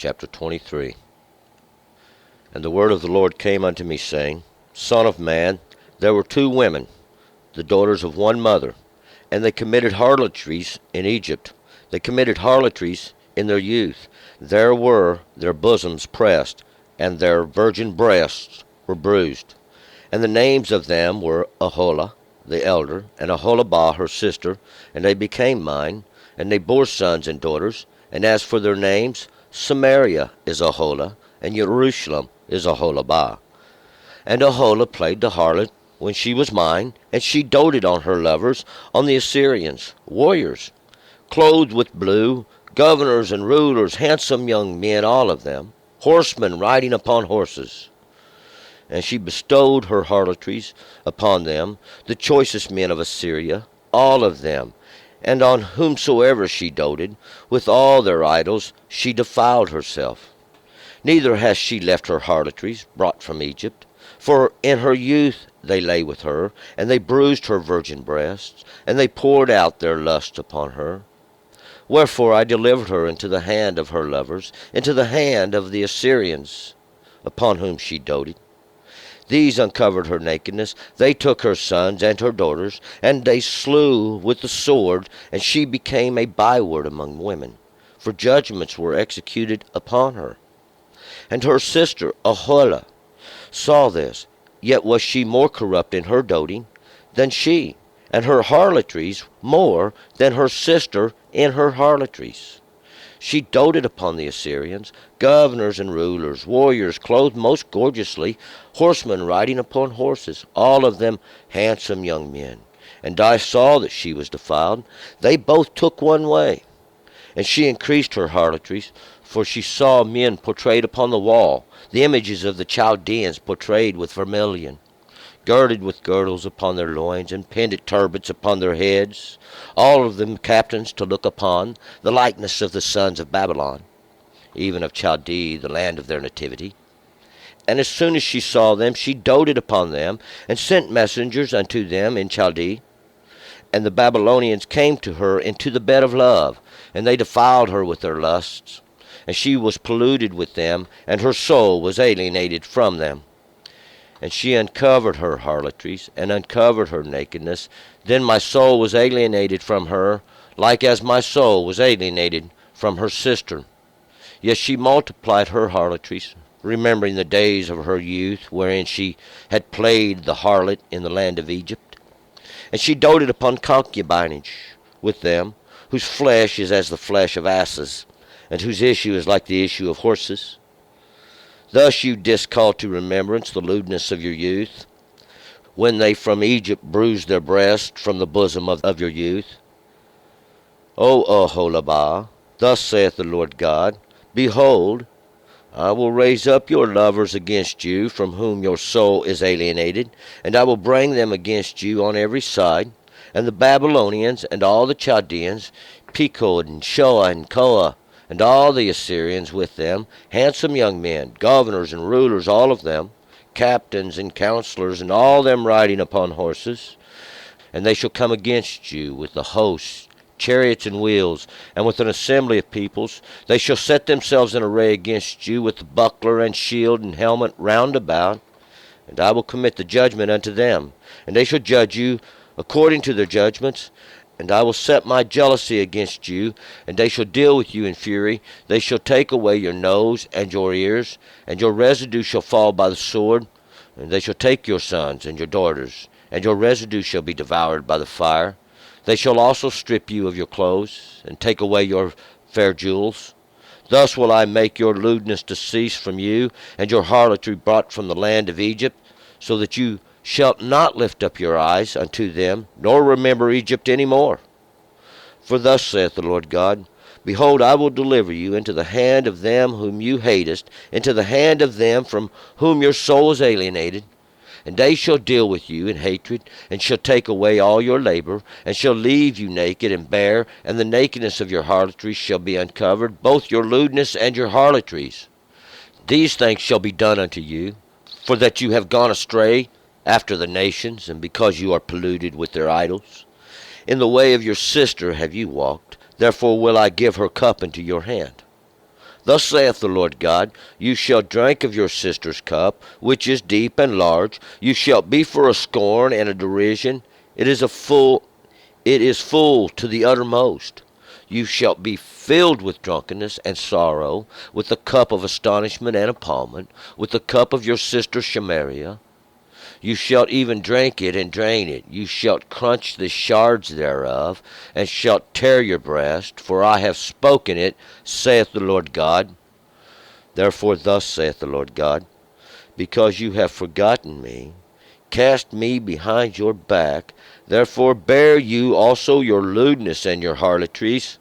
chapter 23. And the word of the Lord came unto me, saying, Son of man, there were two women, the daughters of one mother, and they committed harlotries in Egypt. They committed harlotries in their youth. There were their bosoms pressed, and their virgin breasts were bruised. And the names of them were Aholah the elder, and Aholibah her sister, and they became mine, and they bore sons and daughters. And as for their names, Samaria is Aholah, and Jerusalem is Aholibah. And Aholah played the harlot when she was mine, and she doted on her lovers, on the Assyrians, warriors, clothed with blue, governors and rulers, handsome young men, all of them, horsemen riding upon horses. And she bestowed her harlotries upon them, the choicest men of Assyria, all of them. And on whomsoever she doted, with all their idols, she defiled herself. Neither has she left her harlotries, brought from Egypt. For in her youth they lay with her, and they bruised her virgin breasts, and they poured out their lust upon her. Wherefore I delivered her into the hand of her lovers, into the hand of the Assyrians, upon whom she doted. These uncovered her nakedness. They took her sons and her daughters, and they slew with the sword, and she became a byword among women, for judgments were executed upon her. And her sister Aholah saw this, yet was she more corrupt in her doting than she, and her harlotries more than her sister in her harlotries. She doted upon the Assyrians, governors and rulers, warriors clothed most gorgeously, horsemen riding upon horses, all of them handsome young men. And I saw that she was defiled. They both took one way. And she increased her harlotries, for she saw men portrayed upon the wall, the images of the Chaldeans portrayed with vermilion, girded with girdles upon their loins, and pendant turbans upon their heads, all of them captains to look upon, the likeness of the sons of Babylon, even of Chaldee, the land of their nativity. And as soon as she saw them, she doted upon them, and sent messengers unto them in Chaldee. And the Babylonians came to her into the bed of love, and they defiled her with their lusts. And she was polluted with them, and her soul was alienated from them. And she uncovered her harlotries, and uncovered her nakedness. Then my soul was alienated from her, like as my soul was alienated from her sister. Yet she multiplied her harlotries, remembering the days of her youth, wherein she had played the harlot in the land of Egypt. And she doted upon concubinage with them, whose flesh is as the flesh of asses, and whose issue is like the issue of horses. Thus you did call to remembrance the lewdness of your youth, when they from Egypt bruised their breast from the bosom of your youth. O Aholibah, thus saith the Lord God, Behold, I will raise up your lovers against you, from whom your soul is alienated, and I will bring them against you on every side, and the Babylonians, and all the Chaldeans, Pekod, and Shoah, and Koah, and all the Assyrians with them, handsome young men, governors and rulers, all of them, captains and counselors, and all them riding upon horses. And they shall come against you with the hosts, chariots and wheels, and with an assembly of peoples. They shall set themselves in array against you with the buckler and shield and helmet round about. And I will commit the judgment unto them, and they shall judge you according to their judgments. And I will set my jealousy against you, and they shall deal with you in fury. They shall take away your nose and your ears, and your residue shall fall by the sword. And they shall take your sons and your daughters, and your residue shall be devoured by the fire. They shall also strip you of your clothes, and take away your fair jewels. Thus will I make your lewdness to cease from you, and your harlotry brought from the land of Egypt, so that you shalt not lift up your eyes unto them, nor remember Egypt any more. For thus saith the Lord God, Behold, I will deliver you into the hand of them whom you hatest, into the hand of them from whom your soul is alienated. And they shall deal with you in hatred, and shall take away all your labor, and shall leave you naked and bare, and the nakedness of your harlotries shall be uncovered, both your lewdness and your harlotries. These things shall be done unto you, for that you have gone astray after the nations, and because you are polluted with their idols. In the way of your sister have you walked, therefore will I give her cup into your hand. Thus saith the Lord God, you shall drink of your sister's cup, which is deep and large. You shall be for a scorn and a derision. It is full to the uttermost. You shall be filled with drunkenness and sorrow, with the cup of astonishment and appallment, with the cup of your sister Samaria. You shalt even drink it and drain it. You shalt crunch the shards thereof, and shalt tear your breast. For I have spoken it, saith the Lord God. Therefore thus saith the Lord God, because you have forgotten me, cast me behind your back, therefore bear you also your lewdness and your harlotries.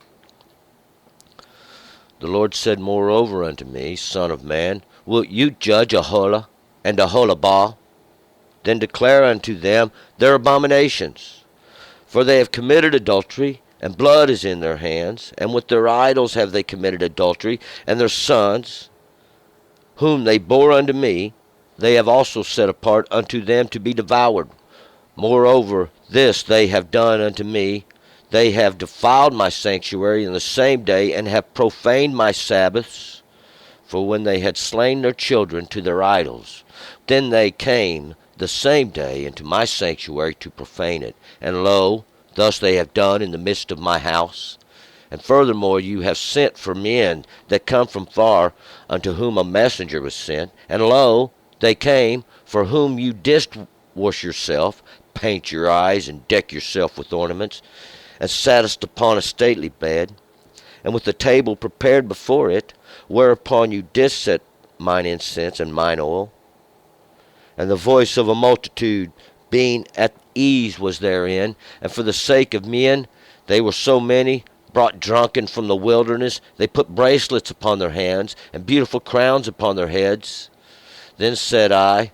The Lord said moreover unto me, Son of man, wilt you judge Aholah and Aholabah? Then declare unto them their abominations. For they have committed adultery, and blood is in their hands, and with their idols have they committed adultery, and their sons, whom they bore unto me, they have also set apart unto them to be devoured. Moreover, this they have done unto me. They have defiled my sanctuary in the same day, and have profaned my Sabbaths. For when they had slain their children to their idols, then they came the same day into my sanctuary to profane it. And lo, thus they have done in the midst of my house. And furthermore, you have sent for men that come from far, unto whom a messenger was sent. And lo, they came, for whom you didst wash yourself, paint your eyes, and deck yourself with ornaments, and sattest upon a stately bed, and with the table prepared before it, whereupon you didst set mine incense and mine oil. And the voice of a multitude being at ease was therein, and for the sake of men, they were so many, brought drunken from the wilderness. They put bracelets upon their hands, and beautiful crowns upon their heads. Then said I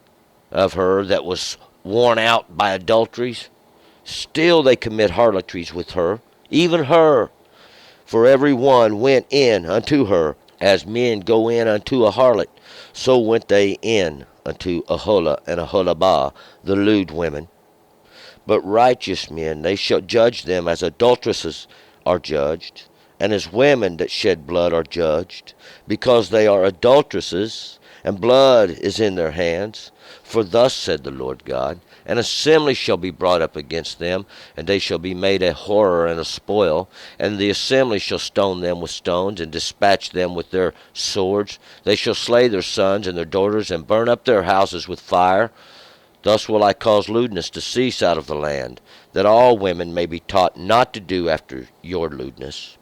of her that was worn out by adulteries, still they commit harlotries with her, even her. For every one went in unto her, as men go in unto a harlot. So went they in unto Aholah and Aholabah, the lewd women. But righteous men, they shall judge them as adulteresses are judged, and as women that shed blood are judged, because they are adulteresses, and blood is in their hands. For thus said the Lord God, an assembly shall be brought up against them, and they shall be made a horror and a spoil, and the assembly shall stone them with stones, and dispatch them with their swords. They shall slay their sons and their daughters, and burn up their houses with fire. Thus will I cause lewdness to cease out of the land, that all women may be taught not to do after your lewdness.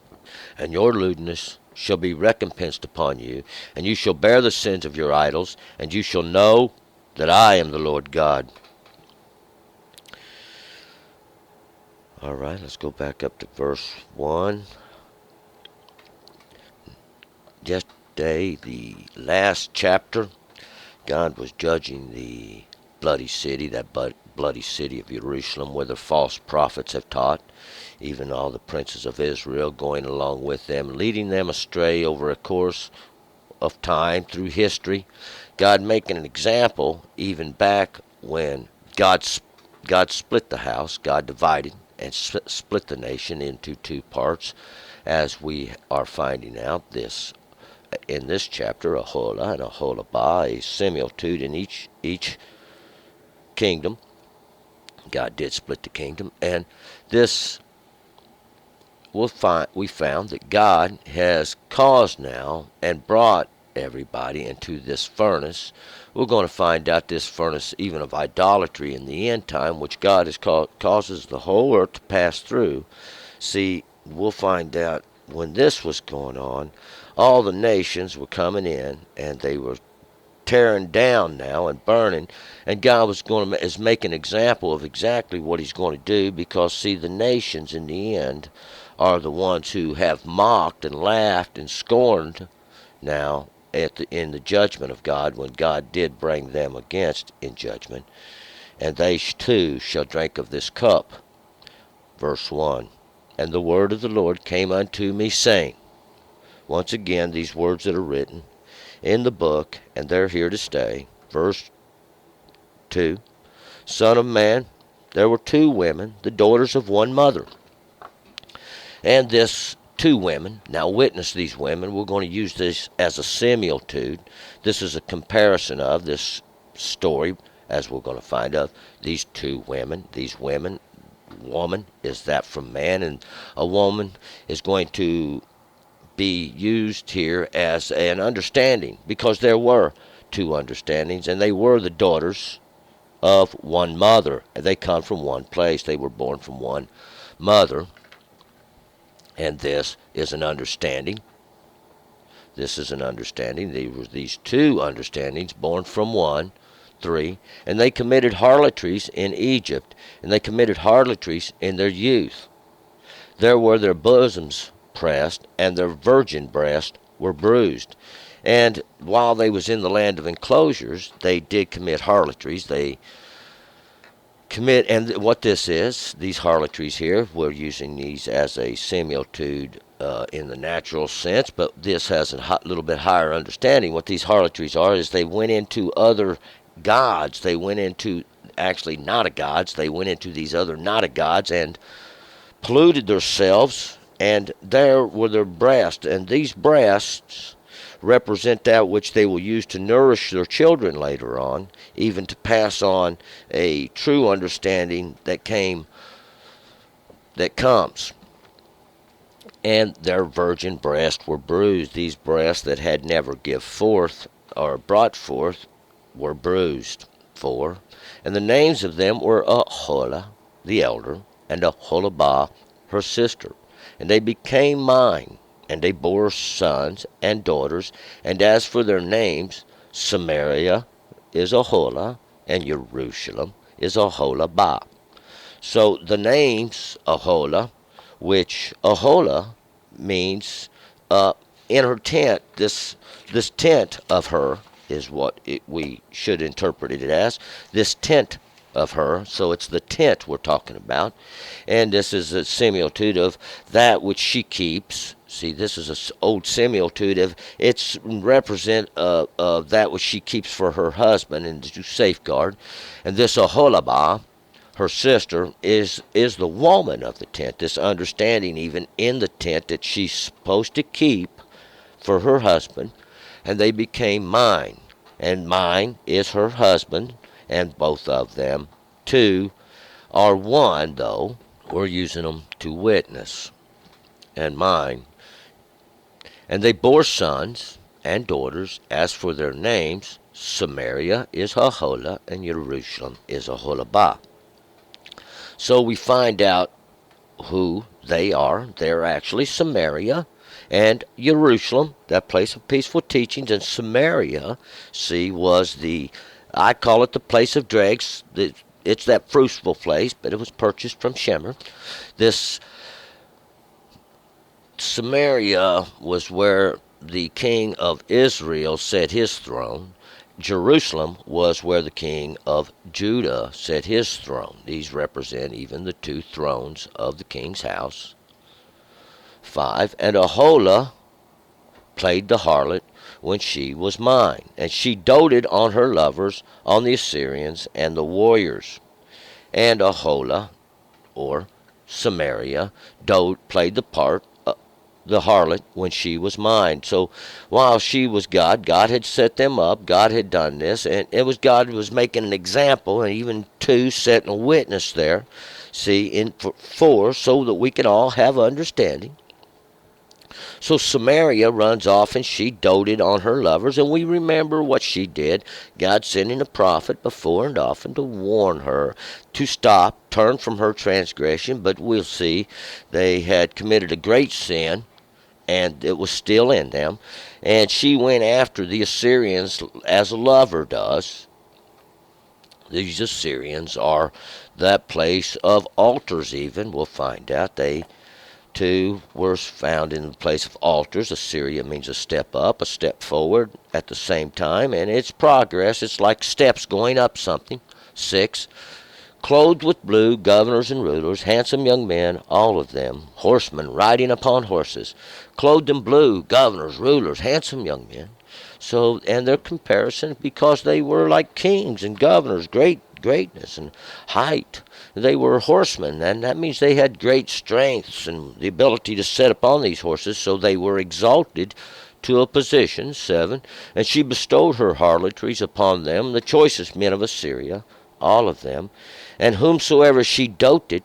And your lewdness shall be recompensed upon you, and you shall bear the sins of your idols, and you shall know that I am the Lord God. All right, let's go back up to verse 1. Yesterday, the last chapter, God was judging the bloody city, that bloody city of Jerusalem, where the false prophets have taught, even all the princes of Israel going along with them, leading them astray over a course of time through history. God making an example even back when God split the house, God divided and split the nation into two parts, as we are finding out this in this chapter, Aholah and Aholabah, a similitude in each kingdom. God did split the kingdom, and this we found that God has caused now and brought everybody into this furnace. We're going to find out this furnace even of idolatry in the end time, which God has causes the whole earth to pass through. See, we'll find out when this was going on, all the nations were coming in, and they were tearing down now and burning, and God is making an example of exactly what he's going to do, because see, the nations in the end are the ones who have mocked and laughed and scorned now in the judgment of God, when God did bring them against in judgment. And they too shall drink of this cup. Verse 1. And the word of the Lord came unto me, saying, once again, these words that are written in the book, and they're here to stay. Verse 2. Son of man, there were two women, the daughters of one mother. And this two women. Now witness these women. We're going to use this as a similitude. This is a comparison of this story, as we're going to find of these two women. These women, woman is that from man, and a woman is going to be used here as an understanding, because there were two understandings, and they were the daughters of one mother. They come from one place. They were born from one mother. And this is an understanding. This is an understanding. There were these two understandings born from one, 3. And they committed harlotries in Egypt, and they committed harlotries in their youth. There were their bosoms pressed, and their virgin breasts were bruised. And while they was in the land of enclosures, they did commit harlotries. They commit, and what this is, these harlotries here, we're using these as a similitude in the natural sense, but this has a little bit higher understanding. What these harlotries are is they went into other gods. They went into, actually not a gods, they went into these other not a gods and polluted themselves, and there were their breasts, and these breasts represent that which they will use to nourish their children later on, even to pass on a true understanding that comes. And their virgin breasts were bruised. These breasts that had never give forth or brought forth were bruised. 4. And the names of them were Aholah, the elder, and Aholibah, her sister. And they became mine, and they bore sons and daughters. And as for their names, Samaria is Aholah, and Jerusalem is Aholibah. So the names Aholah, which Aholah means in her tent, this tent of her is what we should interpret it as. This tent of her, so it's the tent we're talking about, and this is a similitude of that which she keeps. See, this is an old similitude of it's represent of that which she keeps for her husband and to safeguard. And this Aholibah, her sister, is the woman of the tent. This understanding even in the tent that she's supposed to keep for her husband, and they became mine, and mine is her husband. And both of them, 2, are one, though. We're using them to witness. And mine. And they bore sons and daughters. As for their names, Samaria is Aholah, and Jerusalem is Aholibah. So we find out who they are. They're actually Samaria and Jerusalem, that place of peaceful teachings. And Samaria, see, was I call it the place of dregs. It's that fruitful place, but it was purchased from Shemer. This Samaria was where the king of Israel set his throne. Jerusalem was where the king of Judah set his throne. These represent even the 2 thrones of the king's house. 5. And Aholah played the harlot when she was mine, and she doted on her lovers, on the Assyrians and the warriors. And Aholah, or Samaria, played the part, the harlot, when she was mine. So while she was God had set them up, God had done this, and it was God was making an example, and even 2 setting a witness there. See, in 4, so that we can all have understanding. So Samaria runs off, and she doted on her lovers, and we remember what she did. God sending a prophet before and often to warn her to stop, turn from her transgression. But we'll see, they had committed a great sin, and it was still in them. And she went after the Assyrians as a lover does. These Assyrians are that place of altars even. We'll find out they 2 were found in the place of altars. Assyria means a step up, a step forward at the same time, and it's progress. It's like steps going up something. 6. Clothed with blue, governors and rulers, handsome young men, all of them, horsemen riding upon horses. Clothed in blue, governors, rulers, handsome young men. So, and their comparison, because they were like kings and governors, great greatness and height. They were horsemen, and that means they had great strengths and the ability to sit upon these horses, so they were exalted to a position. 7. And she bestowed her harlotries upon them, the choicest men of Assyria, all of them, and whomsoever she doted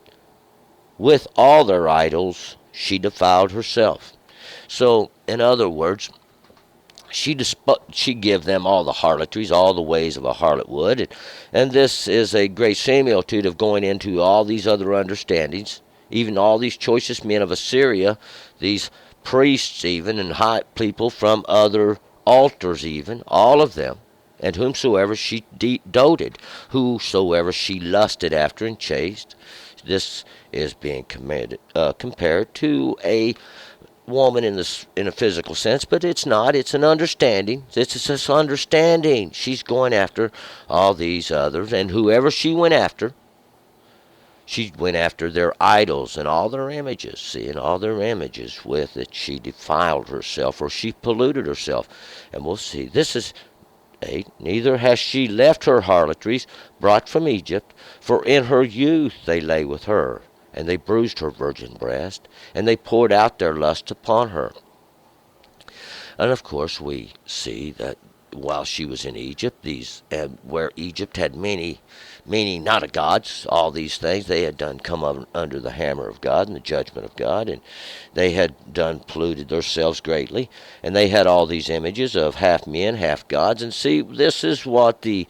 with all their idols, she defiled herself. So, in other words, she give them all the harlotries, all the ways of a harlot would. And this is a great similitude of going into all these other understandings, even all these choicest men of Assyria, these priests even, and high people from other altars even, all of them, and whomsoever she doted, whosoever she lusted after and chased. This is being compared to a woman in a physical sense, but it's not. It's an understanding. It's this understanding. She's going after all these others, and whoever she went after their idols and all their images. See, and all their images with it, she defiled herself, or she polluted herself. And we'll see. This is 8. Neither has she left her harlotries brought from Egypt, for in her youth they lay with her, and they bruised her virgin breast, and they poured out their lust upon her. And of course we see that while she was in Egypt, where Egypt had many not of gods, all these things they had done come under the hammer of God and the judgment of God, and they had done polluted themselves greatly, and they had all these images of half men, half gods. And see, this is what the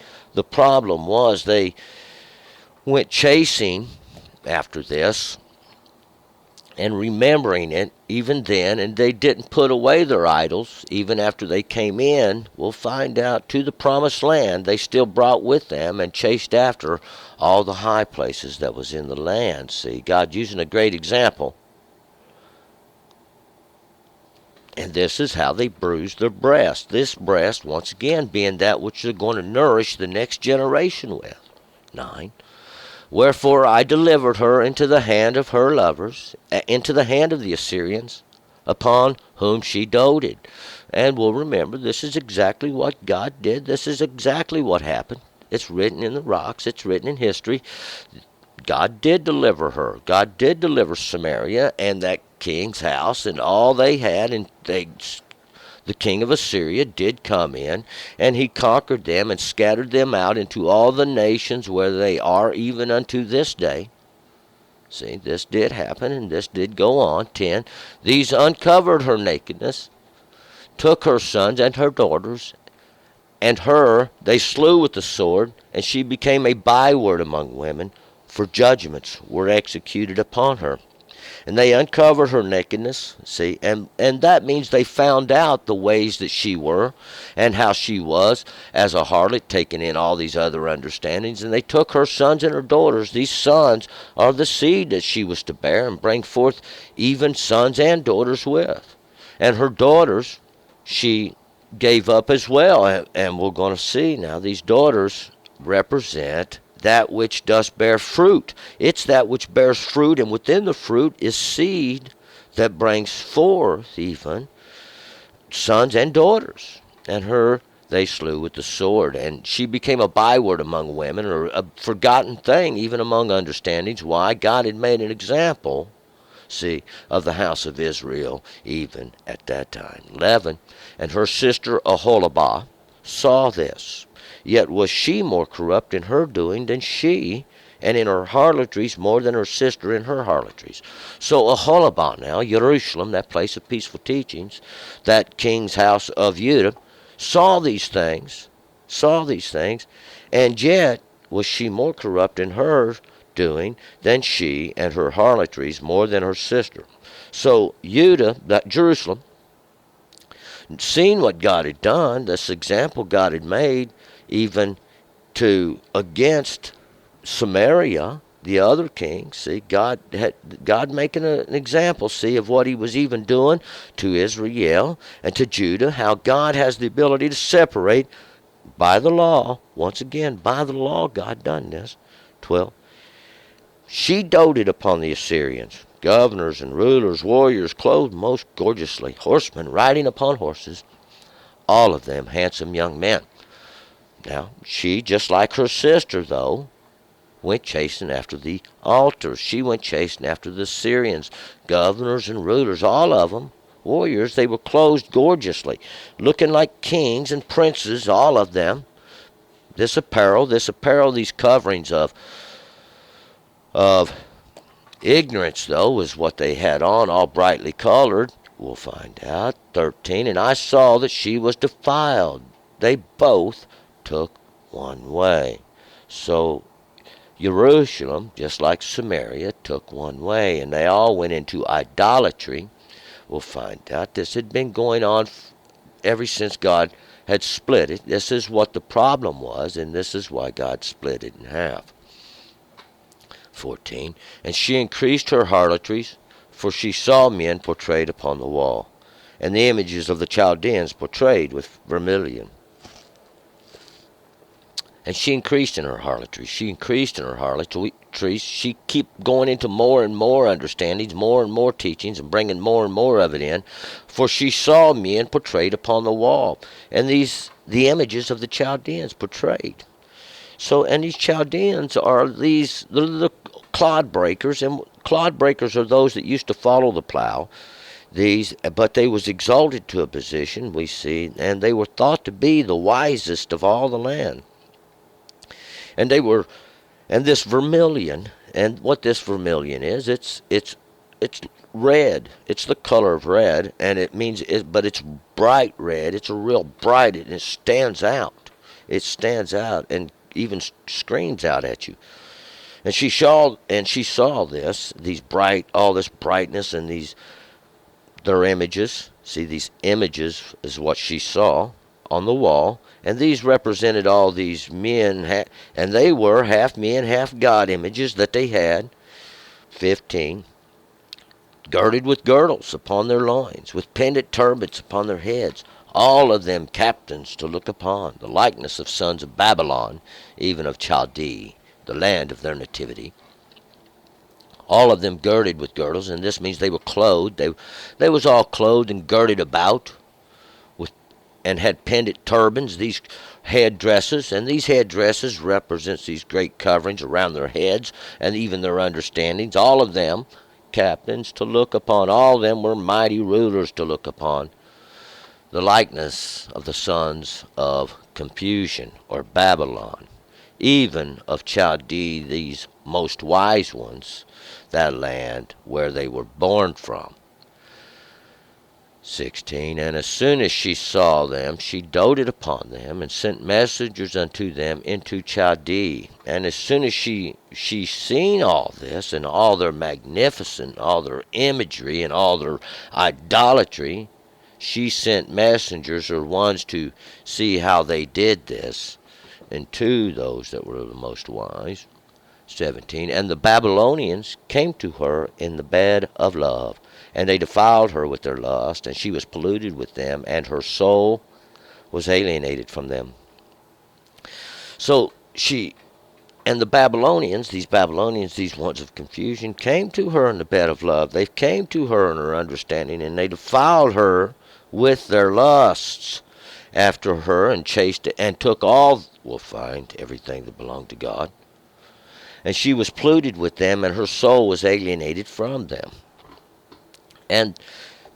problem was. They went chasing after this and remembering it even then, and they didn't put away their idols even after they came in. We'll find out to the promised land. They still brought with them and chased after all the high places that was in the land. See, God using a great example. And this is how they bruised their breast. This breast, once again, being that which they're going to nourish the next generation with. 9. Wherefore I delivered her into the hand of her lovers, into the hand of the Assyrians, upon whom she doted. And we'll remember, this is exactly what God did. This is exactly what happened. It's written in the rocks. It's written in history. God did deliver her. God did deliver Samaria and that king's house and all they had, and the king of Assyria did come in, and he conquered them and scattered them out into all the nations where they are even unto this day. See, this did happen, and this did go on. 10. These uncovered her nakedness, took her sons and her daughters, and her they slew with the sword, and she became a byword among women, for judgments were executed upon her. And they uncovered her nakedness, see, and that means they found out the ways that she were and how she was as a harlot, taking in all these other understandings. And they took her sons and her daughters. These sons are the seed that she was to bear and bring forth even sons and daughters with. And her daughters she gave up as well. And we're going to see now these daughters represent that which does bear fruit. It's that which bears fruit, and within the fruit is seed that brings forth even sons and daughters. And her they slew with the sword, and she became a byword among women, or a forgotten thing even among understandings. Why? God had made an example, see, of the house of Israel even at that time. 11. And her sister Aholibah saw this. Yet was she more corrupt in her doing than she, and in her harlotries more than her sister in her harlotries. So Aholibah now, Jerusalem, that place of peaceful teachings, that king's house of Judah, saw these things, and yet was she more corrupt in her doing than she, and her harlotries more than her sister. So Judah, that Jerusalem, seeing what God had done, this example God had made, even against Samaria, the other king. See, God making an example, see, of what he was even doing to Israel and to Judah, how God has the ability to separate by the law. Once again, by the law, God done this. 12. She doted upon the Assyrians, governors and rulers, warriors, clothed most gorgeously, horsemen riding upon horses, all of them handsome young men. Now, she, just like her sister, though, went chasing after the altars. She went chasing after the Syrians, governors and rulers, all of them. Warriors, they were clothed gorgeously, looking like kings and princes, all of them. This apparel, these coverings of ignorance, though, was what they had on, all brightly colored. We'll find out. 13, and I saw that she was defiled. They both took one way. So Jerusalem, just like Samaria, took one way, and they all went into idolatry. We'll find out this had been going on ever since God had split it. This is what the problem was, and this is why God split it in half. 14, and she increased her harlotries, for she saw men portrayed upon the wall, and the images of the Chaldeans portrayed with vermilion. And she increased in her harlotries. She increased in her harlotries. She kept going into more and more understandings, more and more teachings, and bringing more and more of it in. For she saw men portrayed upon the wall, and the images of the Chaldeans portrayed. So, and these Chaldeans are the clod breakers, and clod breakers are those that used to follow the plow. But they was exalted to a position, we see, and they were thought to be the wisest of all the land. And this vermilion, and what this vermilion is, it's red. It's the color of red, and but it's bright red. It's a real bright, and it stands out. It stands out, and even screams out at you. And she saw all this brightness, and their images. See, these images is what she saw on the wall. And these represented all these men, and they were half men, half God images that they had. 15, girded with girdles upon their loins, with pendant turbans upon their heads, all of them captains to look upon, the likeness of sons of Babylon, even of Chaldee, the land of their nativity. All of them girded with girdles, and this means they were clothed. They was all clothed and girded about, and had pendant turbans, these headdresses, and these headdresses represents these great coverings around their heads and even their understandings. All of them captains to look upon. All of them were mighty rulers to look upon. The likeness of the sons of confusion, or Babylon, even of Chaldee, these most wise ones, that land where they were born from. 16, and as soon as she saw them, she doted upon them, and sent messengers unto them into Chaldee. And as soon as she seen all this, and all their magnificent, all their imagery, and all their idolatry, she sent messengers, or ones, to see how they did this, and to those that were the most wise. 17, and the Babylonians came to her in the bed of love, and they defiled her with their lust, and she was polluted with them, and her soul was alienated from them. So and the Babylonians, these ones of confusion, came to her in the bed of love. They came to her in her understanding, and they defiled her with their lusts after her, and chased and took all, we'll find, everything that belonged to God. And she was polluted with them, and her soul was alienated from them. And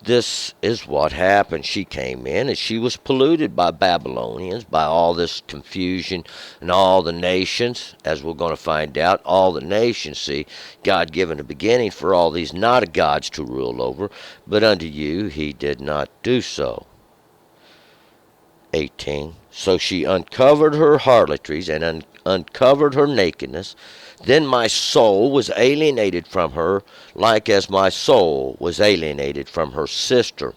this is what happened. She came in, and she was polluted by Babylonians, by all this confusion, and all the nations, as we're going to find out. All the nations, see, God given a beginning for all these not gods to rule over, but unto you he did not do so. 18, so she uncovered her harlotries, and uncovered her nakedness. Then my soul was alienated from her, like as my soul was alienated from her sister.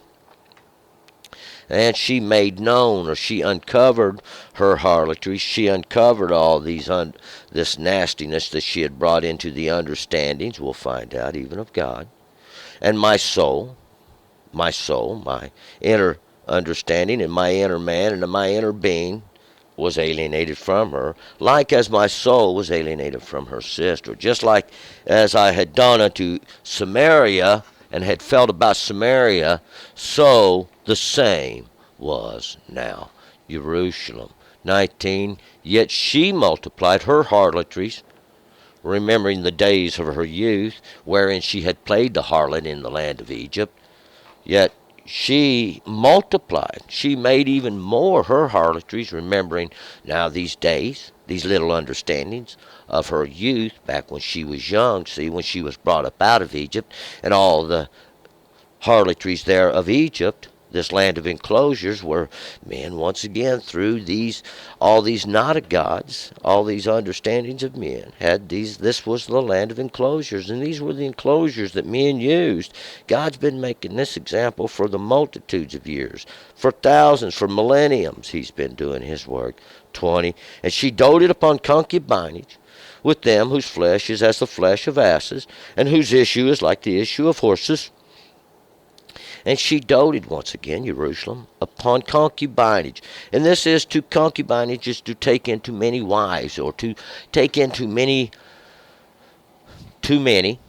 And she made known, or she uncovered her harlotry. She uncovered all this nastiness that she had brought into the understandings, we'll find out, even of God. And my soul, my inner understanding, and my inner man, and my inner being, was alienated from her, like as my soul was alienated from her sister. Just like as I had done unto Samaria, and had felt about Samaria, so the same was now Jerusalem. 19, yet she multiplied her harlotries, remembering the days of her youth, wherein she had played the harlot in the land of Egypt. Yet she multiplied. She made even more her harlotries, remembering now these days, these little understandings of her youth back when she was young, see, when she was brought up out of Egypt, and all the harlotries there of Egypt, this land of enclosures, where men once again through all these not of gods, all these understandings of men had these. This was the land of enclosures, and these were the enclosures that men used. God's been making this example for the multitudes of years, for thousands, for millenniums. He's been doing his work. 20. And she doted upon concubinage with them whose flesh is as the flesh of asses, and whose issue is like the issue of horses. And she doted, once again, Jerusalem, upon concubinage. And this is to concubinage is to take into many wives, or to take into too many,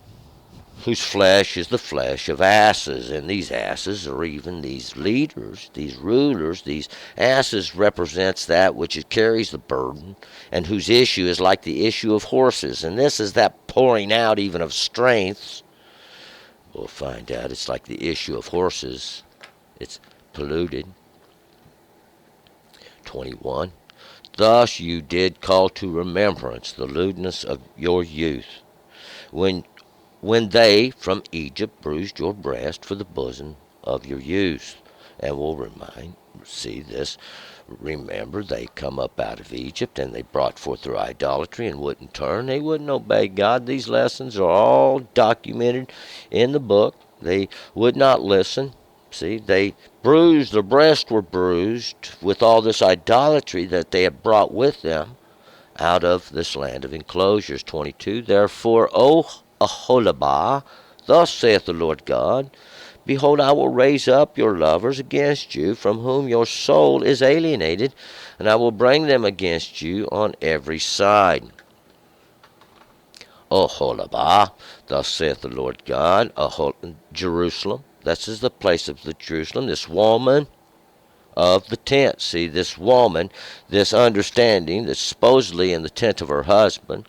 whose flesh is the flesh of asses. And these asses are even these leaders, these rulers. These asses represents that which carries the burden, and whose issue is like the issue of horses. And this is that pouring out even of strengths. We'll find out it's like the issue of horses. It's polluted. 21. Thus you did call to remembrance the lewdness of your youth, when they from Egypt bruised your breast for the bosom of your youth. And we'll see this. Remember, they come up out of Egypt, and they brought forth their idolatry and wouldn't turn. They wouldn't obey God. These lessons are all documented in the book. They would not listen. See, they bruised, their breasts were bruised with all this idolatry that they had brought with them out of this land of enclosures. 22. Therefore, O Aholibah, thus saith the Lord God, behold, I will raise up your lovers against you, from whom your soul is alienated, and I will bring them against you on every side. Oholibah, thus saith the Lord God, Jerusalem, this is the place of the Jerusalem, this woman of the tent. See, this woman, this understanding that's supposedly in the tent of her husband.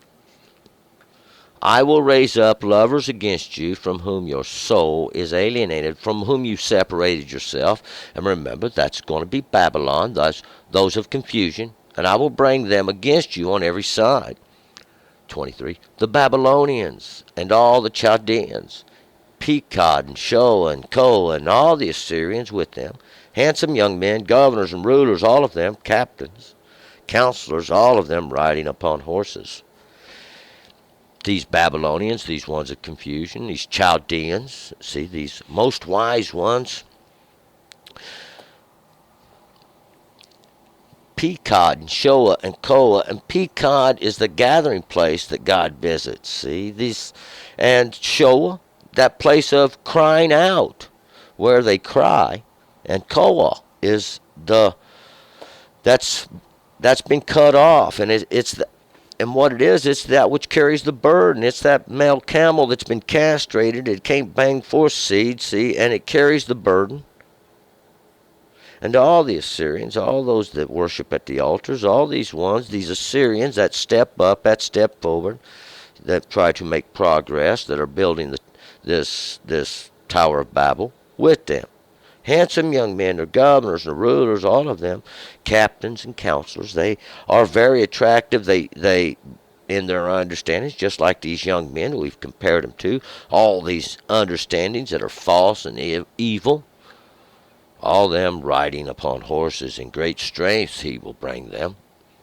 I will raise up lovers against you, from whom your soul is alienated, from whom you separated yourself. And remember, that's going to be Babylon, those of confusion. And I will bring them against you on every side. 23. The Babylonians and all the Chaldeans, Pekod and Shoa and Koa, and all the Assyrians with them, handsome young men, governors and rulers, all of them, captains, counselors, all of them riding upon horses. These Babylonians, these ones of confusion, these Chaldeans, see, these most wise ones, Pekod and Shoa and Koa, and Pekod is the gathering place that God visits, see, these, and Shoa, that place of crying out, where they cry, and Koa is that's been cut off, and and what it is, it's that which carries the burden. It's that male camel that's been castrated. It can't bring forth seed, see, and it carries the burden. And all the Assyrians, all those that worship at the altars, all these ones, these Assyrians that step up, that step forward, that try to make progress, that are building this Tower of Babel with them. Handsome young men, or governors and rulers, all of them, captains and counselors. They are very attractive. They in their understandings, just like these young men we've compared them to, all these understandings that are false and evil, all them riding upon horses in great strength he will bring them,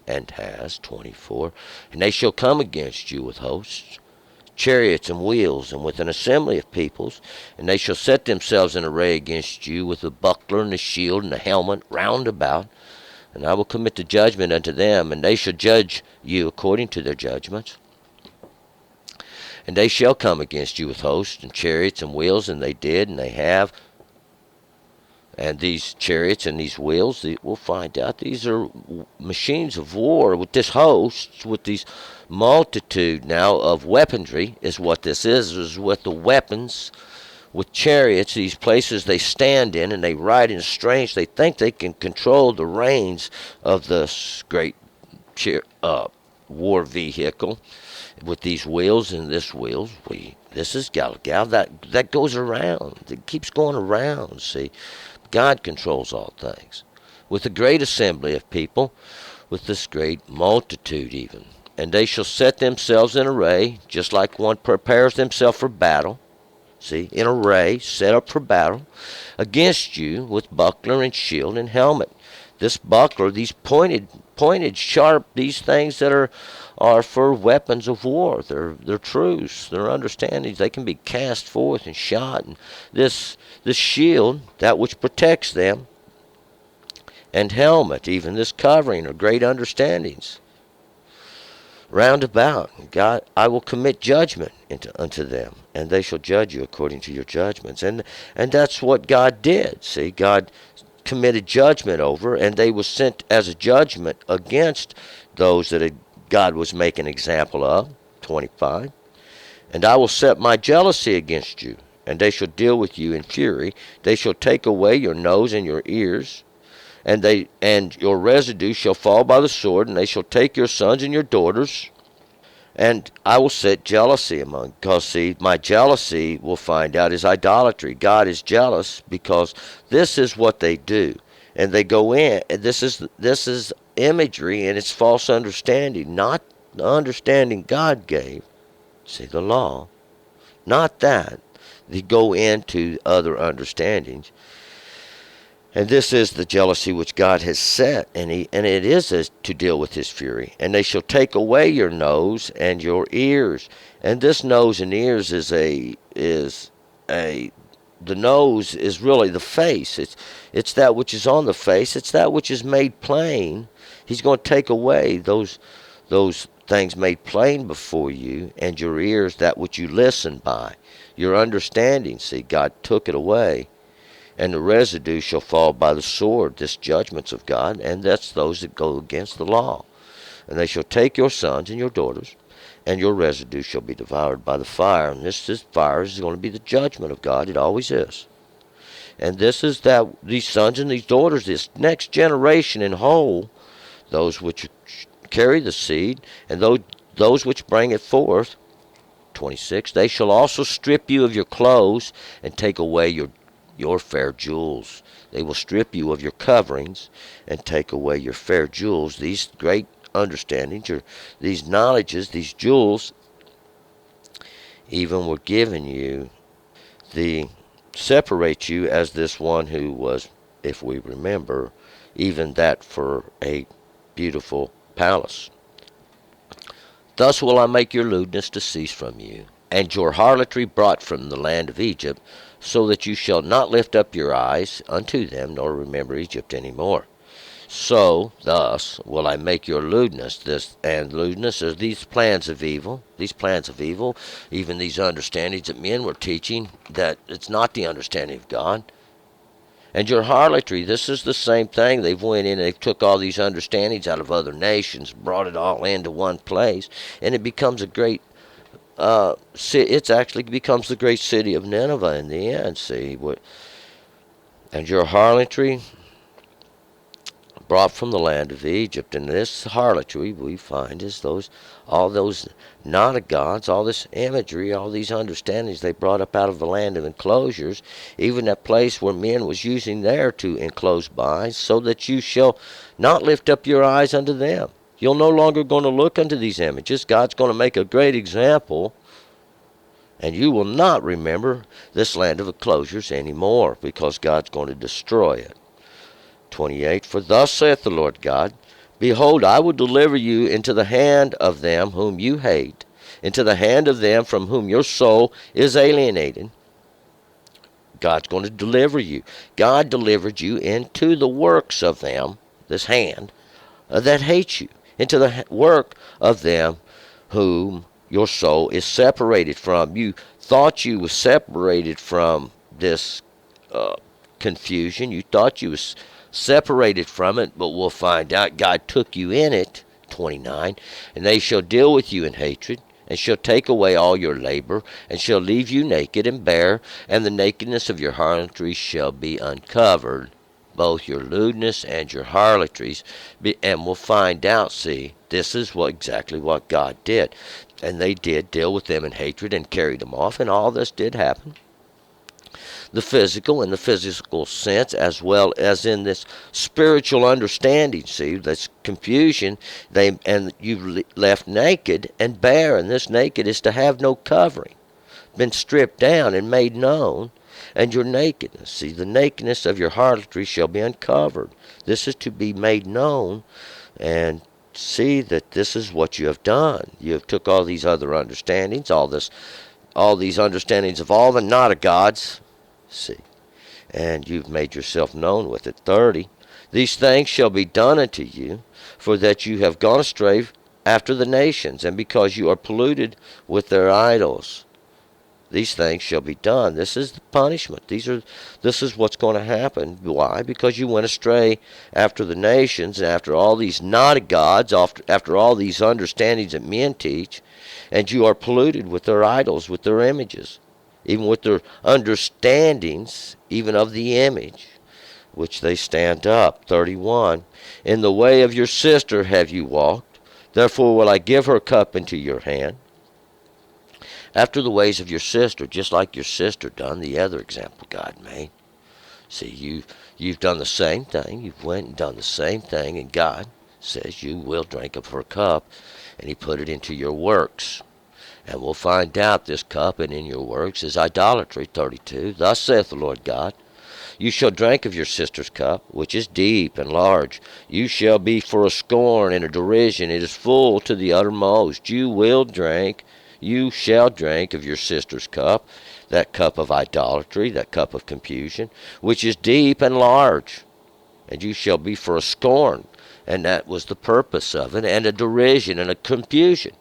and has. 24. And they shall come against you with hosts, chariots and wheels, and with an assembly of peoples, and they shall set themselves in array against you with the buckler and the shield and the helmet round about. And I will commit the judgment unto them, and they shall judge you according to their judgments. And they shall come against you with hosts and chariots and wheels, and they did, and they have. And these chariots and these wheels, we'll find out, these are machines of war with this host, with these multitude now of weaponry, is what this is with the weapons, with chariots, these places they stand in, and they ride in strength. They think they can control the reins of this great war vehicle. with these wheels and this wheels. This is Galgal that goes around. It keeps going around. See, God controls all things. With a great assembly of people, with this great multitude even. And they shall set themselves in array, just like one prepares himself for battle. See, in array, set up for battle, against you with buckler and shield and helmet. This buckler, these pointed, sharp, these things that are for weapons of war. They're truths, they're understandings. They can be cast forth and shot. And this shield, that which protects them, and helmet, even this covering, are great understandings. Round about, God, I will commit judgment unto them, and they shall judge you according to your judgments. And that's what God did. See, God committed judgment over, and they were sent as a judgment against those that God was making an example of. 25. And I will set my jealousy against you, and they shall deal with you in fury. They shall take away your nose and your ears, and your residue shall fall by the sword, and they shall take your sons and your daughters, and I will set jealousy among. Because see, my jealousy, we'll find out, is idolatry. God is jealous because this is what they do, and they go in. And this is imagery, and it's false understanding, not the understanding God gave. See, the law, not that. They go into other understandings. And this is the jealousy which God has set, and it is to deal with his fury. And they shall take away your nose and your ears. And this nose and ears the nose is really the face. It's that which is on the face. It's that which is made plain. He's going to take away those things made plain before you, and your ears, that which you listen by. Your understanding, see, God took it away. And the residue shall fall by the sword, this judgments of God, and that's those that go against the law. And they shall take your sons and your daughters, and your residue shall be devoured by the fire. And this fire is going to be the judgment of God. It always is. And this is that these sons and these daughters, this next generation in whole, those which carry the seed, and those which bring it forth. 26. They shall also strip you of your clothes, and take away your fair jewels. They will strip you of your coverings and take away your fair jewels. These great understandings, or these knowledges, these jewels, even were given you, the separate you as this one who was, if we remember, even that for a beautiful palace. Thus will I make your lewdness to cease from you, and your harlotry brought from the land of Egypt, so that you shall not lift up your eyes unto them, nor remember Egypt any more. So, thus will I make your lewdness, and lewdness are these plans of evil, even these understandings that men were teaching, that it's not the understanding of God. And your harlotry, this is the same thing. They've went in and they've took all these understandings out of other nations, brought it all into one place, and it becomes a great it actually becomes the great city of Nineveh in the end. See, and your harlotry brought from the land of Egypt, and this harlotry we find is all those not of gods, all this imagery, all these understandings they brought up out of the land of enclosures, even that place where men was using there to enclose by, so that you shall not lift up your eyes unto them. You're no longer going to look unto these images. God's going to make a great example, and you will not remember this land of enclosures anymore, because God's going to destroy it. 28. For thus saith the Lord God, Behold, I will deliver you into the hand of them whom you hate, into the hand of them from whom your soul is alienated. God's going to deliver you. God delivered you into the works of them, this hand, that hate you, into the work of them whom your soul is separated from. You thought you was separated from this confusion. You thought you was separated from it, but we'll find out God took you in it. 29. And they shall deal with you in hatred, and shall take away all your labor, and shall leave you naked and bare, and the nakedness of your harlotry shall be uncovered. both your lewdness and your harlotries, and we'll find out, see, this is exactly what God did. And they did deal with them in hatred and carried them off, and all this did happen. The physical in the physical sense, as well as in this spiritual understanding. See, that's confusion. And you've left naked and bare, and this naked is to have no covering, been stripped down and made known, and your nakedness. See, the nakedness of your harlotry shall be uncovered. This is to be made known, and see that this is what you have done. You have took all these other understandings, all these understandings of all the not of gods. See, and you've made yourself known with it. 30. These things shall be done unto you, for that you have gone astray after the nations, and because you are polluted with their idols. These things shall be done. This is the punishment. This is what's going to happen. Why? Because you went astray after the nations, and after all these not gods, after all these understandings that men teach, and you are polluted with their idols, with their images, even with their understandings, even of the image, which they stand up. 31. In the way of your sister have you walked, therefore will I give her cup into your hand. After the ways of your sister, just like your sister done, the other example God made. See, you've done the same thing. You've went and done the same thing, and God says you will drink of her cup, and he put it into your works. And we'll find out this cup and in your works is idolatry. 32. Thus saith the Lord God, you shall drink of your sister's cup, which is deep and large. You shall be for a scorn and a derision. It is full to the uttermost. You shall drink of your sister's cup, that cup of idolatry, that cup of confusion, which is deep and large. And you shall be for a scorn. And that was the purpose of it, and a derision and a confusion.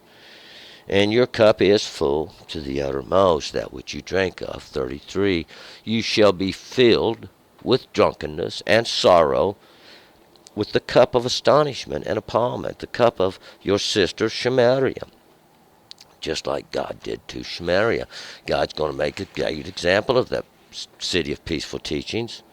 And your cup is full to the uttermost, that which you drink of. 33. You shall be filled with drunkenness and sorrow, with the cup of astonishment and appallment, the cup of your sister Samaria. Just like God did to Samaria. God's going to make a great example of that city of peaceful teachings.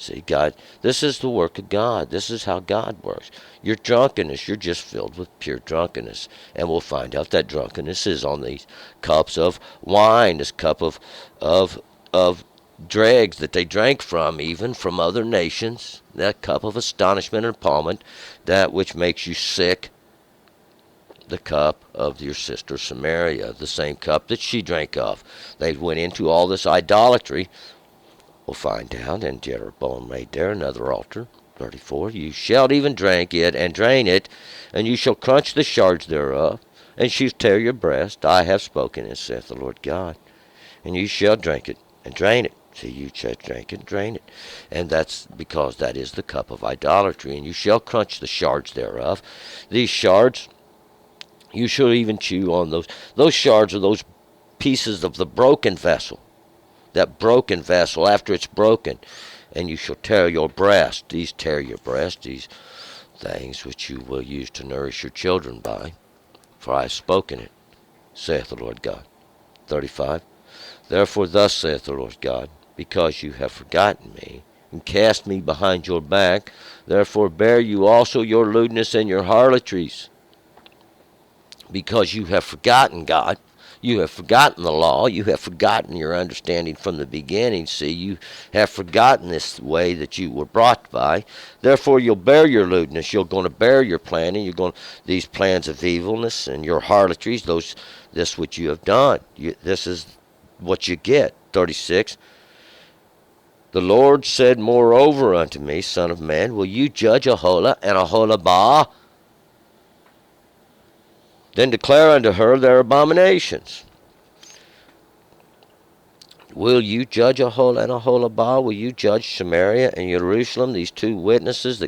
See, God, this is the work of God. This is how God works. Your drunkenness, you're just filled with pure drunkenness. And we'll find out that drunkenness is on these cups of wine, this cup of dregs that they drank from, even from other nations. That cup of astonishment and appallment, that which makes you sick. The cup of your sister Samaria, the same cup that she drank of. They went into all this idolatry. We'll find out, and Jeroboam made there another altar. 34. You shall even drink it and drain it, and you shall crunch the shards thereof, and shall tear your breast. I have spoken it, saith the Lord God. And you shall drink it and drain it. See, you shall drink it and drain it. And that's because that is the cup of idolatry. And you shall crunch the shards thereof. These shards, you shall even chew on those. Those shards are those pieces of the broken vessel. That broken vessel, after it's broken, and you shall tear your breast. These tear your breast, these things which you will use to nourish your children by. For I have spoken it, saith the Lord God. 35. Therefore thus saith the Lord God, because you have forgotten me, and cast me behind your back, therefore bear you also your lewdness and your harlotries. Because you have forgotten God, you have forgotten the law, you have forgotten your understanding from the beginning. See, you have forgotten this way that you were brought by. Therefore you'll bear your lewdness, you're going to bear your planning, these plans of evilness and your harlotries, this which you have done. This is what you get. 36. The Lord said moreover unto me, Son of man, will you judge Aholah and Aholabah? Then declare unto her their abominations. Will you judge Aholah and Aholabah? Will you judge Samaria and Jerusalem? These two witnesses,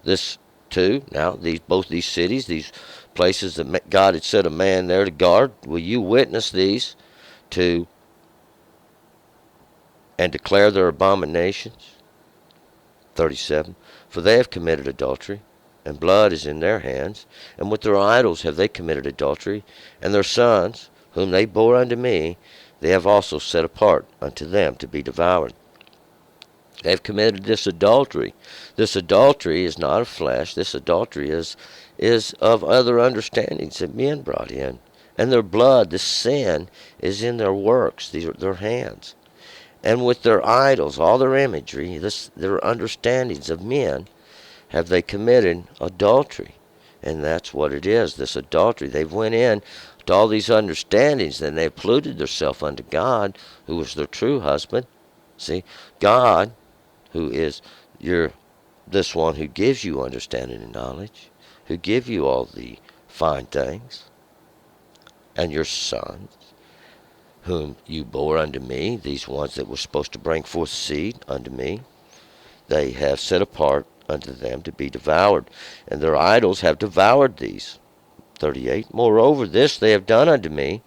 both these cities, these places that God had set a man there to guard. Will you witness these and declare their abominations? 37. For they have committed adultery, and blood is in their hands, and with their idols have they committed adultery, and their sons, whom they bore unto me, they have also set apart unto them to be devoured. They've committed this adultery. This adultery is not of flesh. This adultery is of other understandings that men brought in. And their blood, the sin, is in their works, these are their hands. And with their idols, all their imagery, their understandings of men, have they committed adultery. And that's what it is, this adultery. They've went in to all these understandings, and they've polluted themselves unto God, who is their true husband. See, God, who is this one who gives you understanding and knowledge, who give you all the fine things, and your sons, whom you bore unto me, these ones that were supposed to bring forth seed unto me, they have set apart unto them to be devoured, and their idols have devoured these. 38. Moreover, this they have done unto me,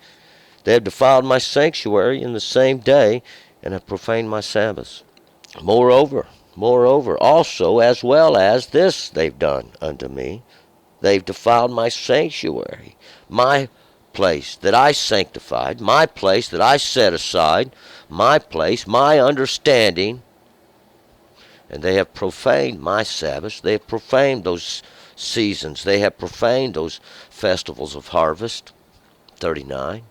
they have defiled my sanctuary in the same day, and have profaned my Sabbaths. Moreover, also as well as this they've done unto me, they've defiled my sanctuary, my place that I sanctified, my place that I set aside, my place, my understanding, and they have profaned my Sabbaths. They have profaned those seasons. They have profaned those festivals of harvest. 39.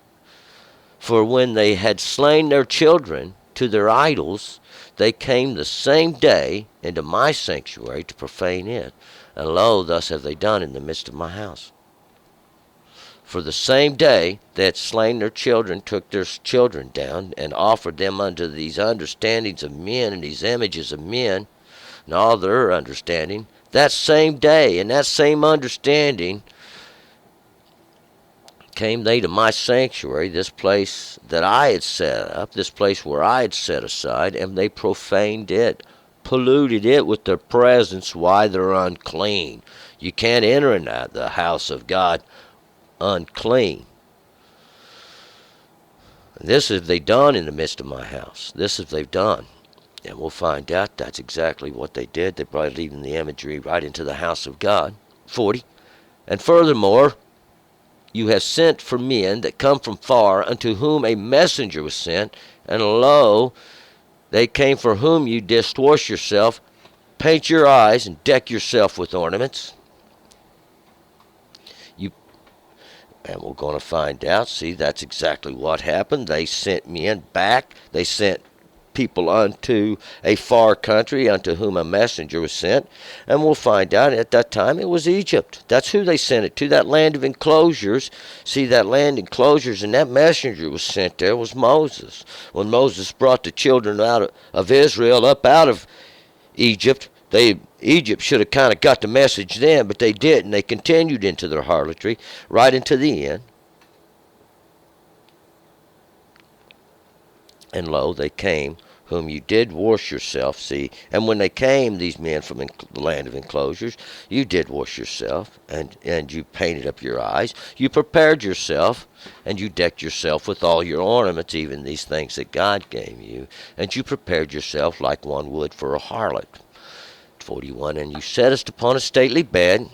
For when they had slain their children to their idols, they came the same day into my sanctuary to profane it. And lo, thus have they done in the midst of my house. For the same day they had slain their children, took their children down, and offered them unto these understandings of men and these images of men, and all their understanding. That same day, and that same understanding, came they to my sanctuary, this place that I had set up, this place where I had set aside, and they profaned it, polluted it with their presence. Why? They're unclean. You can't enter in the house of God unclean. This have they done in the midst of my house. This have they done. And we'll find out that's exactly what they did. They brought even the imagery right into the house of God. 40. And furthermore, you have sent for men that come from far, unto whom a messenger was sent, and lo, they came for whom you didst wash yourself, paint your eyes, and deck yourself with ornaments. And we're going to find out. See, that's exactly what happened. They sent men back. They sent people unto a far country, unto whom a messenger was sent. And we'll find out at that time it was Egypt. That's who they sent it to, that land of enclosures. See, that land enclosures, and that messenger was sent there was Moses. When Moses brought the children out of Israel up out of Egypt, Egypt should have kind of got the message then, but they didn't. They continued into their harlotry right into the end. And lo, they came, whom you did wash yourself. See, and when they came, these men from the land of enclosures, you did wash yourself, and you painted up your eyes. You prepared yourself, and you decked yourself with all your ornaments, even these things that God gave you. And you prepared yourself like one would for a harlot. 41. And you settest upon a stately bed,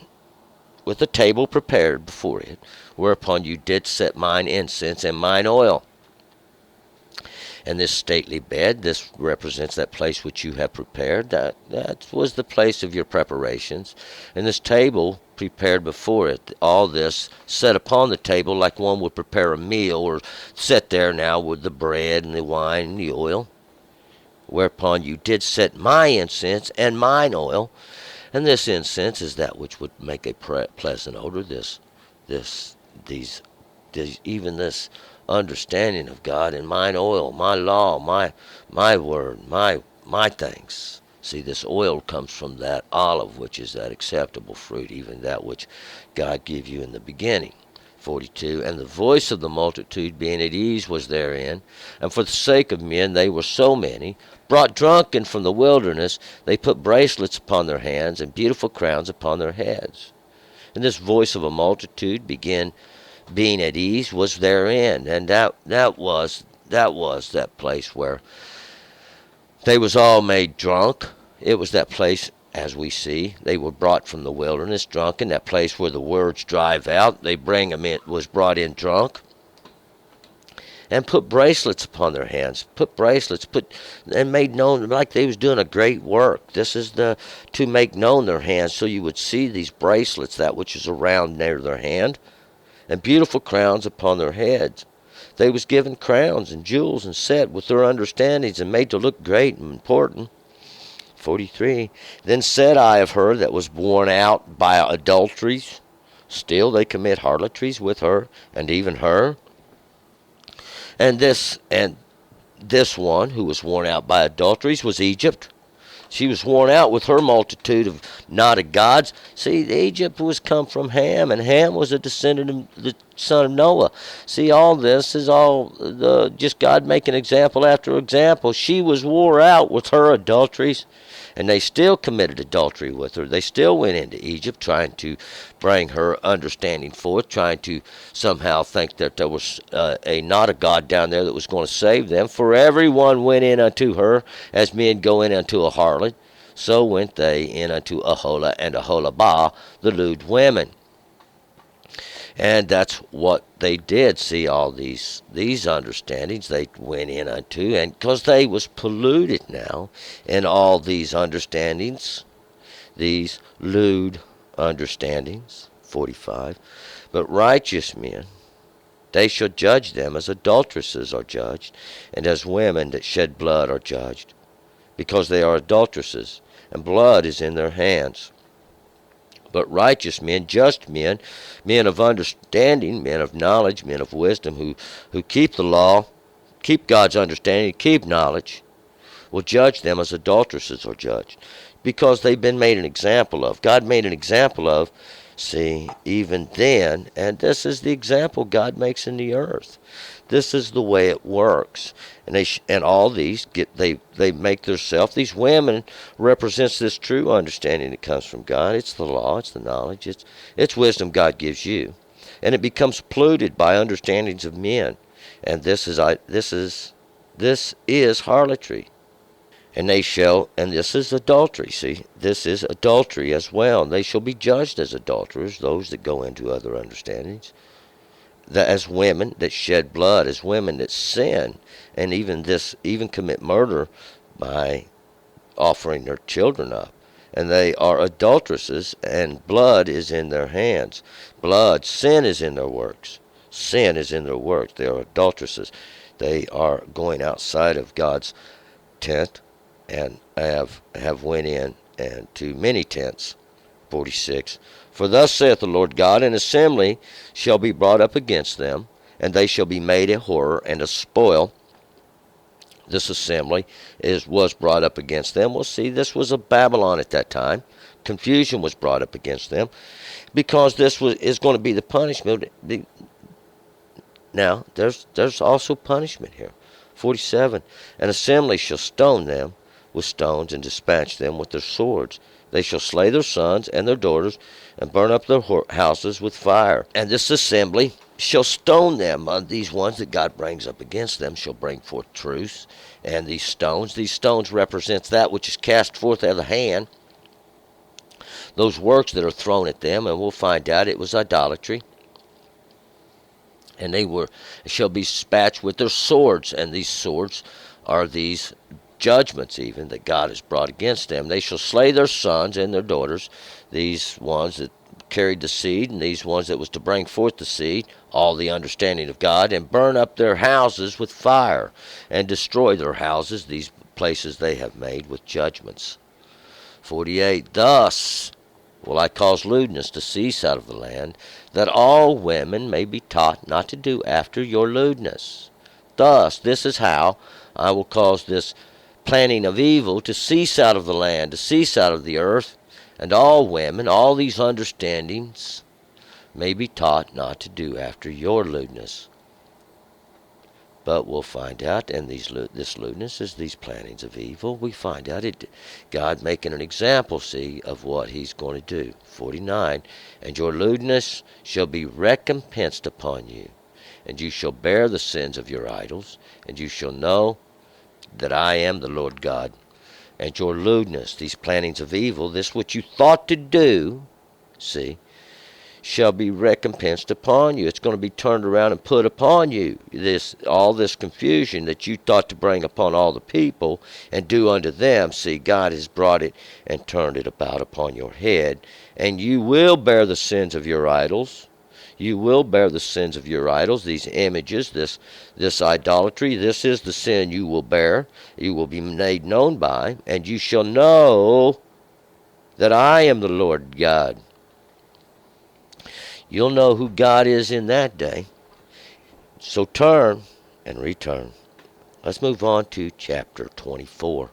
with a table prepared before it, whereupon you did set mine incense and mine oil. And this stately bed, this represents that place which you have prepared. That was the place of your preparations. And this table prepared before it, all this set upon the table like one would prepare a meal, or set there now with the bread and the wine and the oil. Whereupon you did set my incense and mine oil. And this incense is that which would make a pleasant odor. Even this understanding of God, and mine oil, my law, my word, my things. See, this oil comes from that olive, which is that acceptable fruit, even that which God gave you in the beginning. 42. And the voice of the multitude being at ease was therein, and for the sake of men they were so many, brought drunken from the wilderness, they put bracelets upon their hands, and beautiful crowns upon their heads. And this voice of a multitude being at ease was therein, and that was that place where they was all made drunk. It was that place, as we see, they were brought from the wilderness drunken, that place where the words drive out. They bring them in, was brought in drunk. and put bracelets upon their hands. Put bracelets, and made known like they was doing a great work. This is to make known their hands, so you would see these bracelets, that which is around near their hand, and beautiful crowns upon their heads. They was given crowns and jewels and set with their understandings and made to look great and important. 43. Then said I of her that was worn out by adulteries, still they commit harlotries with her, and even her. And this one who was worn out by adulteries was Egypt. She was worn out with her multitude of not of gods. See, Egypt was come from Ham, and Ham was a descendant of the son of Noah. See, all this is all just God making example after example. She was wore out with her adulteries, and they still committed adultery with her. They still went into Egypt trying to bring her understanding forth, trying to somehow think that there was not a God down there that was going to save them. For everyone went in unto her as men go in unto a harlot. So went they in unto Aholah and Aholabah, the lewd women. And that's what they did. See, all these understandings they went in unto, and because they was polluted now in all these understandings, these lewd understandings. 45. But righteous men, they shall judge them as adulteresses are judged, and as women that shed blood are judged, because they are adulteresses, and blood is in their hands. But righteous men, just men, men of understanding, men of knowledge, men of wisdom, who keep the law, keep God's understanding, keep knowledge, will judge them as adulteresses are judged, because they've been made an example of. God made an example of, see, even then, and this is the example God makes in the earth. This is the way it works. And all these they make themselves, these women represents this true understanding that comes from God. It's the law, it's the knowledge, it's wisdom God gives you. And it becomes polluted by understandings of men. And this is harlotry. And this is adultery, see, this is adultery as well. And they shall be judged as adulterers, those that go into other understandings. As women that shed blood, as women that sin, and even commit murder by offering their children up. And they are adulteresses, and blood is in their hands. Sin is in their works. Sin is in their works. They are adulteresses. They are going outside of God's tent, and have went in and to many tents. 46. For thus saith the Lord God, an assembly shall be brought up against them, and they shall be made a horror and a spoil. This assembly was brought up against them. Well, see, this was a Babylon at that time. Confusion was brought up against them, because this is going to be the punishment. Now, there's also punishment here. 47. An assembly shall stone them with stones, and dispatch them with their swords. They shall slay their sons and their daughters, and burn up their houses with fire. And this assembly shall stone them. These ones that God brings up against them shall bring forth truce. And these stones represents that which is cast forth out of the hand. Those works that are thrown at them, and we'll find out it was idolatry. And they shall be dispatched with their swords, and these swords are these judgments even that God has brought against them. They shall slay their sons and their daughters, these ones that carried the seed, and these ones that was to bring forth the seed, all the understanding of God, and burn up their houses with fire, and destroy their houses, these places they have made, with judgments. 48. Thus will I cause lewdness to cease out of the land, that all women may be taught not to do after your lewdness. Thus, this is how I will cause this planning of evil to cease out of the land, to cease out of the earth, and all women, all these understandings, may be taught not to do after your lewdness. But we'll find out, and this lewdness is these plannings of evil. We find out God making an example, see, of what he's going to do. 49. And your lewdness shall be recompensed upon you, and you shall bear the sins of your idols, and you shall know that I am the Lord God. And your lewdness, these plannings of evil, this which you thought to do, see, shall be recompensed upon you. It's going to be turned around and put upon you. All this confusion that you thought to bring upon all the people and do unto them, see, God has brought it and turned it about upon your head. And you will bear the sins of your idols. You will bear the sins of your idols, these images, this idolatry. This is the sin you will bear. You will be made known by, and you shall know that I am the Lord God. You'll know who God is in that day. So turn and return. Let's move on to chapter 24.